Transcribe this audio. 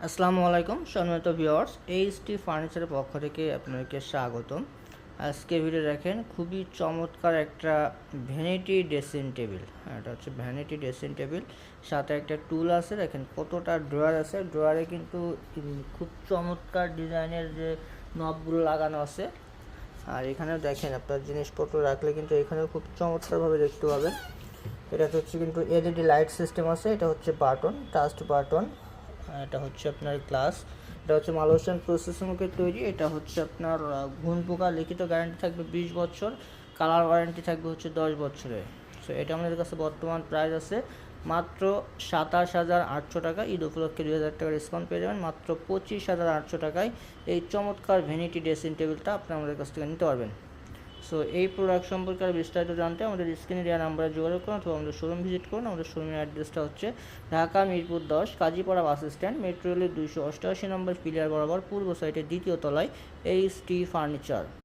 আসসালামু আলাইকুম সম্মানিত ভিউয়ার্স, এইচটি ফার্নিচারের পক্ষ থেকে আপনাদেরকে স্বাগতম। আজকে ভিডিও দেখেন খুবই চমৎকার একটা ভ্যানিটি ড্রেসিং টেবিল। এটা হচ্ছে ভ্যানিটি ড্রেসিং টেবিল, সাথে একটা টুল আছে। দেখেন কতটা ড্রয়ার আছে, ড্রয়ারে কিন্তু খুব চমৎকার ডিজাইনের যে নবগুলো লাগানো আছে। আর এখানেও দেখেন আপনার জিনিসপত্র রাখলে কিন্তু এখানেও খুব চমৎকারভাবে দেখতে পাবেন। এটা হচ্ছে কিন্তু এলইডি লাইট সিস্টেম আছে, এটা হচ্ছে বাটন, টাচ বাটন। এটা হচ্ছে আপনার গ্লাস, এটা হচ্ছে মালয়েশিয়ান প্রসেসিংয়ের তৈরি। এটা হচ্ছে আপনার ঘুণ পোকা লিখিত গ্যারান্টি থাকবে 20 বছর, কালার ওয়ারেন্টি থাকবে হচ্ছে 10 বছরের। সো এটা আমাদের কাছে বর্তমান প্রাইস আছে মাত্র 27,800 টাকা। ঈদ উপলক্ষে 2,000 টাকা ডিসকাউন্ট পেয়ে যাবেন। মাত্র 25,800 টাকায় এই চমৎকার ভ্যানিটি ড্রেসিং টেবিলটা আপনি আমাদের কাছ থেকে নিতে পারবেন। সো এই প্রোডাক্ট সম্পর্কে আর বিস্তারিত জানতে আমাদের স্ক্রিনে দেওয়া নাম্বারে যোগাযোগ করুন অথবা আমাদের শোরুম ভিজিট করুন। আমাদের শোরুমের অ্যাড্রেসটা হচ্ছে Dhaka Mirpur 10 Kazipara bus stand, metro রেলের 288 নম্বর পিলার বরাবর পূর্ব সাইডের দ্বিতীয় তলায় এইচটি ফার্নিচার।